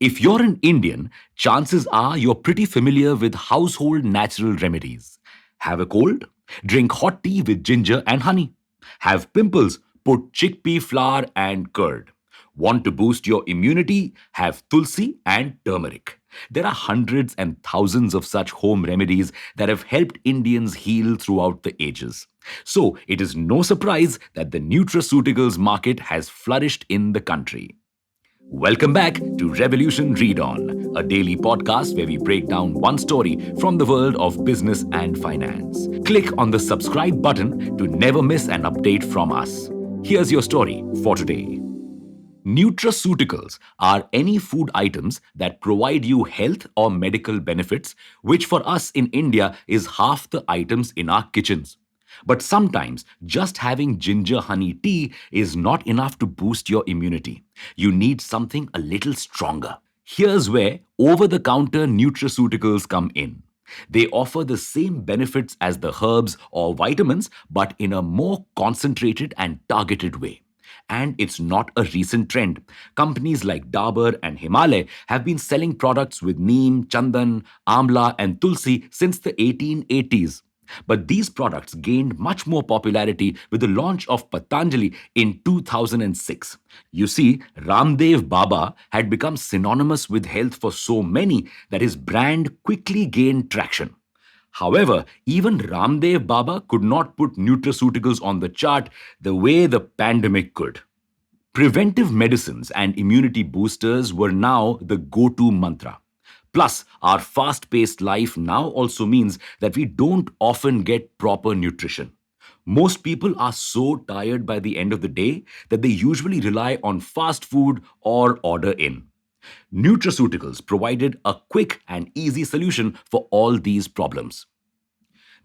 If you're an Indian, chances are you're pretty familiar with household natural remedies. Have a cold? Drink hot tea with ginger and honey. Have pimples? Put chickpea flour and curd. Want to boost your immunity? Have tulsi and turmeric. There are hundreds and thousands of such home remedies that have helped Indians heal throughout the ages. So, it is no surprise that the nutraceuticals market has flourished in the country. Welcome back to Revolution Read On, a daily podcast where we break down one story from the world of business and finance. Click on the subscribe button to never miss an update from us. Here's your story for today. Nutraceuticals are any food items that provide you health or medical benefits, which for us in India is half the items in our kitchens. But sometimes just having ginger honey tea is not enough to boost your immunity. You need something a little stronger. Here's where over the counter nutraceuticals come in. They offer the same benefits as the herbs or vitamins, but in a more concentrated and targeted way. And it's not a recent trend. Companies like Dabur and Himalaya have been selling products with neem, chandan, amla, and tulsi since the 1880s. But these products gained much more popularity with the launch of Patanjali in 2006. You see, Ramdev Baba had become synonymous with health for so many that his brand quickly gained traction. However, even Ramdev Baba could not put nutraceuticals on the chart the way the pandemic could. Preventive medicines and immunity boosters were now the go to mantra. Plus, our fast paced life now also means that we don't often get proper nutrition. Most people are so tired by the end of the day that they usually rely on fast food or order in. Nutraceuticals provided a quick and easy solution for all these problems.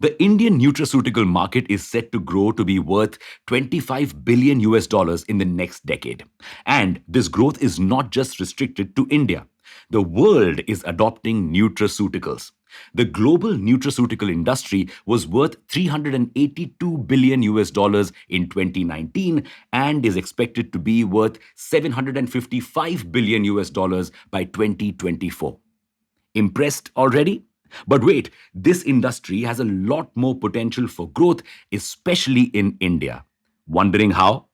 The Indian nutraceutical market is set to grow to be worth 25 billion US dollars in the next decade. And this growth is not just restricted to India. The world is adopting nutraceuticals. The global nutraceutical industry was worth 382 billion US dollars in 2019 and is expected to be worth 755 billion US dollars by 2024. Impressed already? But wait, this industry has a lot more potential for growth, especially in India. Wondering how?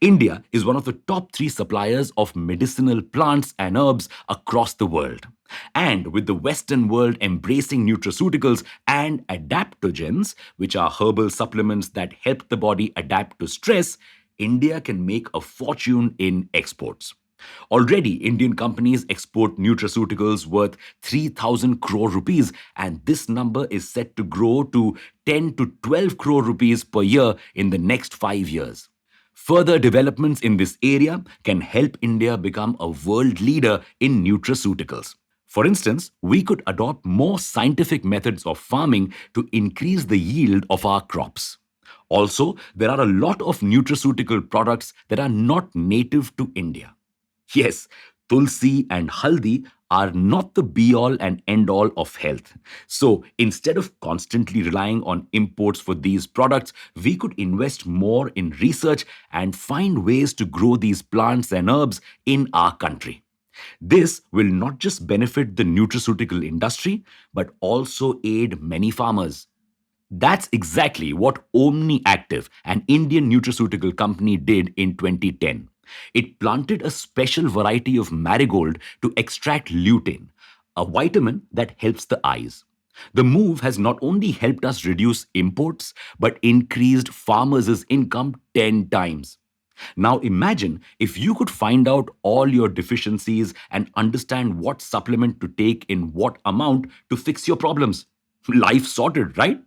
India is one of the top three suppliers of medicinal plants and herbs across the world. And with the Western world embracing nutraceuticals and adaptogens, which are herbal supplements that help the body adapt to stress, India can make a fortune in exports. Already, Indian companies export nutraceuticals worth 3,000 crore rupees, and this number is set to grow to 10 to 12 crore rupees per year in the next 5 years. Further developments in this area can help India become a world leader in nutraceuticals. For instance, we could adopt more scientific methods of farming to increase the yield of our crops. Also, there are a lot of nutraceutical products that are not native to India. Yes, tulsi and haldi are not the be all and end all of health. So instead of constantly relying on imports for these products, we could invest more in research and find ways to grow these plants and herbs in our country. This will not just benefit the nutraceutical industry, but also aid many farmers. That's exactly what Omni Active, an Indian nutraceutical company, did in 2010. It planted a special variety of marigold to extract lutein, a vitamin that helps the eyes. The move has not only helped us reduce imports, but increased farmers' income 10 times. Now imagine if you could find out all your deficiencies and understand what supplement to take in what amount to fix your problems. Life sorted, right?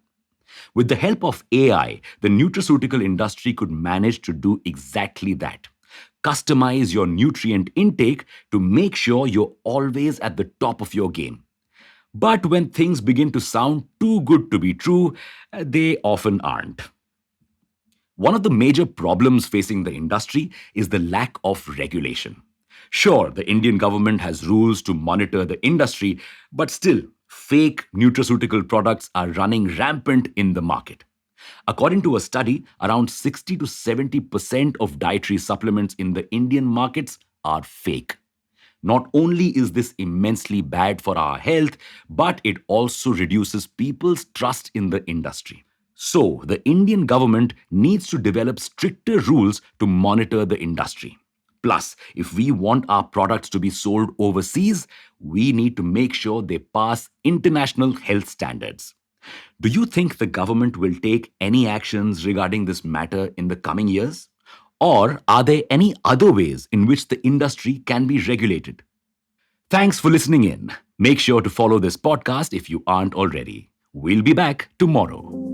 With the help of AI, the nutraceutical industry could manage to do exactly that. Customize your nutrient intake to make sure you're always at the top of your game. But when things begin to sound too good to be true, they often aren't. One of the major problems facing the industry is the lack of regulation. Sure, the Indian government has rules to monitor the industry, but still, fake nutraceutical products are running rampant in the market. According to a study, around 60 to 70% of dietary supplements in the Indian markets are fake. Not only is this immensely bad for our health, but it also reduces people's trust in the industry. So, the Indian government needs to develop stricter rules to monitor the industry. Plus, if we want our products to be sold overseas, we need to make sure they pass international health standards. Do you think the government will take any actions regarding this matter in the coming years? Or are there any other ways in which the industry can be regulated? Thanks for listening in. Make sure to follow this podcast if you aren't already. We'll be back tomorrow.